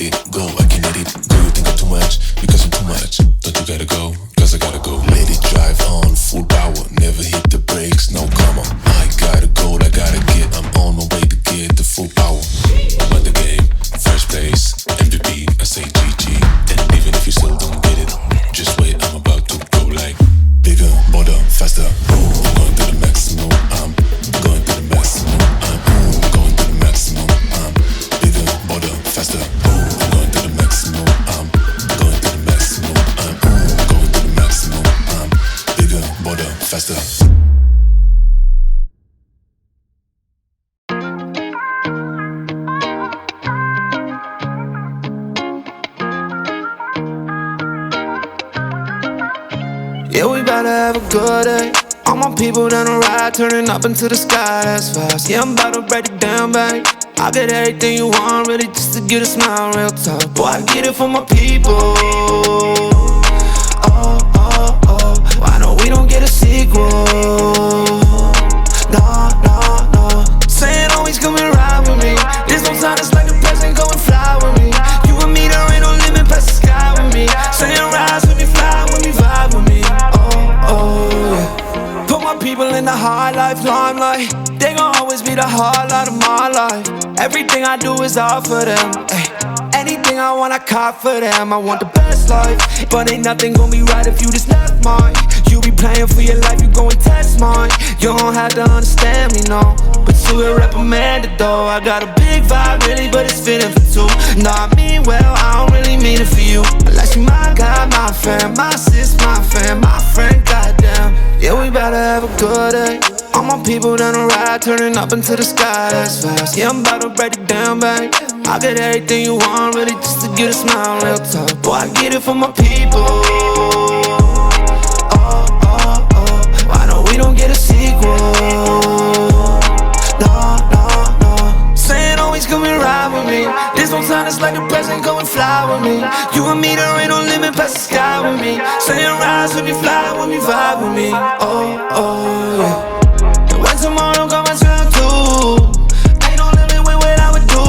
it, go, I can let it go. You think I'm too much, because I'm too much. Don't you gotta go, cause I gotta go. Let it drive on, full power, never hit the brakes, no come on. I gotta go, I gotta get, I'm on my way to get the full power. I'm at the game, first place, MVP, I say GG. And even if you still don't get it, just wait, I'm about to go like bigger, bolder, faster. I'm going to the maximum, I'm going to the maximum, I'm going to the maximum, I'm bigger, bolder, faster. I'm going to the maximum, I'm going to the maximum, I'm going to the maximum, I'm bigger, bolder, faster. Yeah, we bout to have a good day. All my people down the ride, turning up into the sky, that's fast. Yeah, I'm about to break it down, babe. I'll get everything you want, really, just to get a smile real tough. Boy, I get it for my people. Oh, oh, oh, I know we don't get a sequel. No, no, no. Saying always come and ride with me. There's no time, it's like a present, go and fly with me. You and me, there ain't no limit past the sky with me. Saying rise with me, fly with me, vibe with me. Oh, yeah. Put my people in the high life limelight. They gon' always be the highlight of my life. Everything I do is all for them. Ay. Anything I want, I cop for them. I want the best life, but ain't nothing gon' be right if you just left mine. You be playing for your life, you go and test mine. You don't have to understand me, no, but you will reprimand it though. I got a big vibe, really, but it's fitting for two. No, I mean well, I don't really mean it for you. Unless you my guy, my fan, my sis, my fan, my friend, goddamn. Yeah, we bout to have a good day. All my people down the ride, turning up into the sky, that's fast. Yeah, I'm about to break it down, babe. I'll get everything you want, really, just to get a smile real tough. Boy, I get it for my people. Oh, oh, oh, I know we don't get a sequel. No, no, no. Saying always come and ride with me. There's no time, it's like a present, go and fly with me. You and me, there ain't no limit past the sky with me. Saying rise with me, fly with me, vibe with me. Oh, oh, yeah. And when tomorrow comes around too, ain't no limit with what I would do.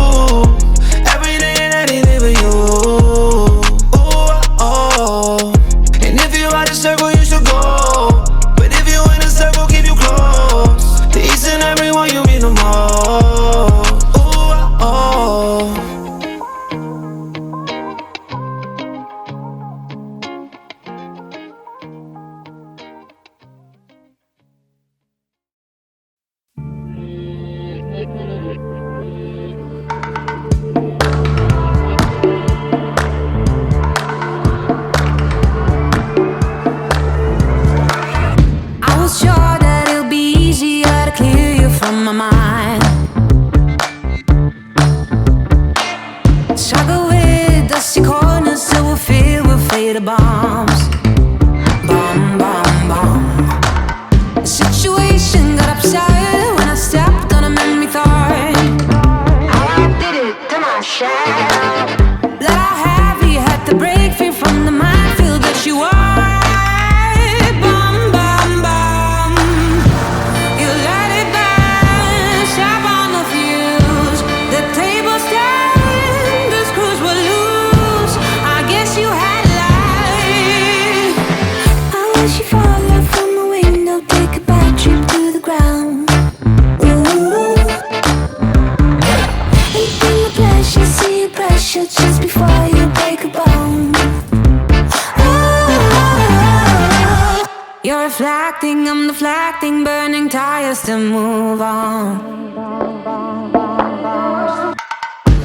Everything and anything for you. Oh, oh. And if you out of circle, you should go. But if you in a circle, keep you close to each and every one you meet no more. Oh, oh. I was sure that it'll be easier to clear you from my mind. Struggle with dusty corners till we're filled with faded bombs. Bomb, bomb, bomb. The situation got upset when I stepped on a memory thorn. How I did it to myself. That I heavy had to break free from the minefield that you are. Just before you break a bone. Oh, you're reflecting, I'm deflecting, burning tires to move on.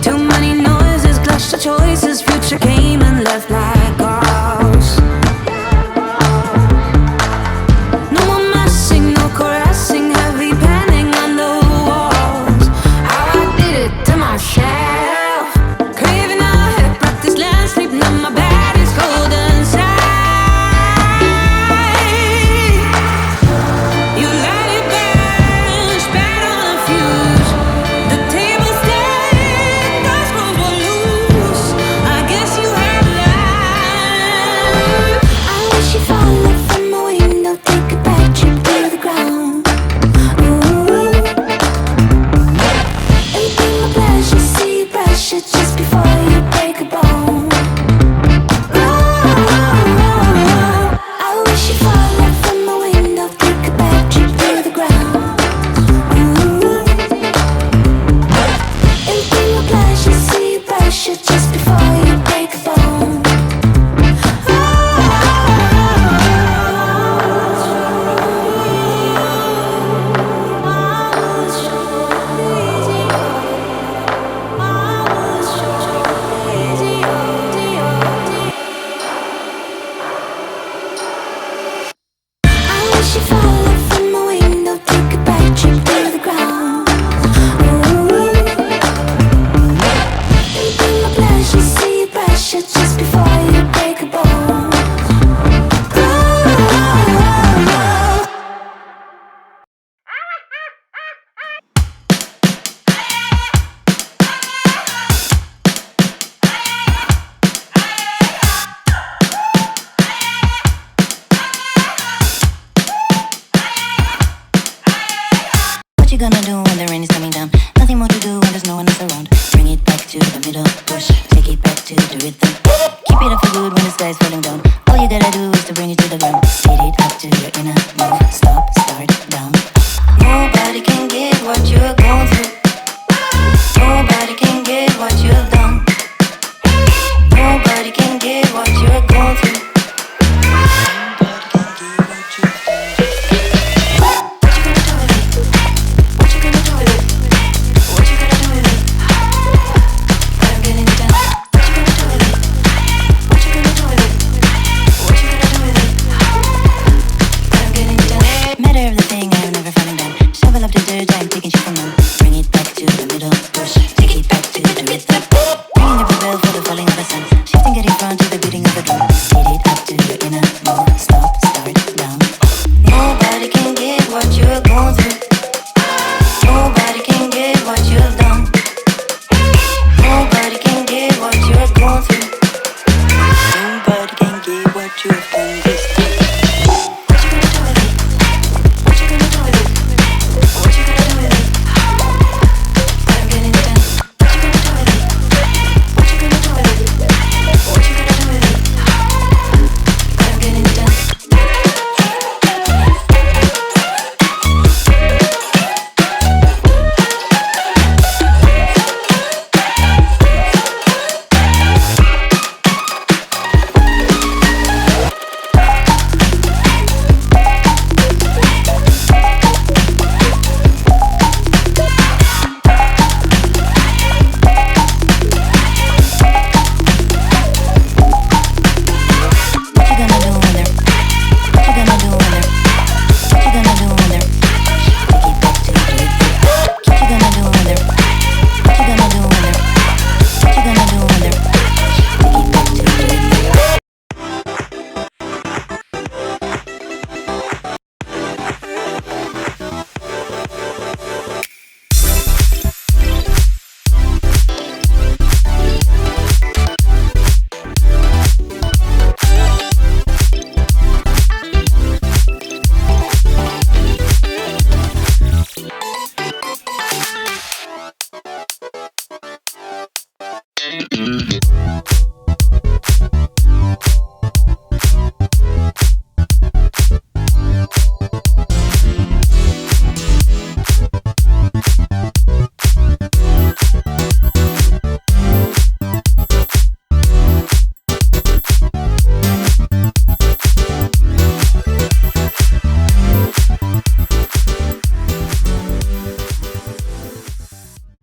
Too many noises, clash of choices, future came and left like ghosts. No more messing, no caressing, heavy penning on the walls. How I did it to myself. Tables get back to the rhythm. Keep it up for good when the sky's falling down. All you gotta do is to bring it to the ground. Get it up to your inner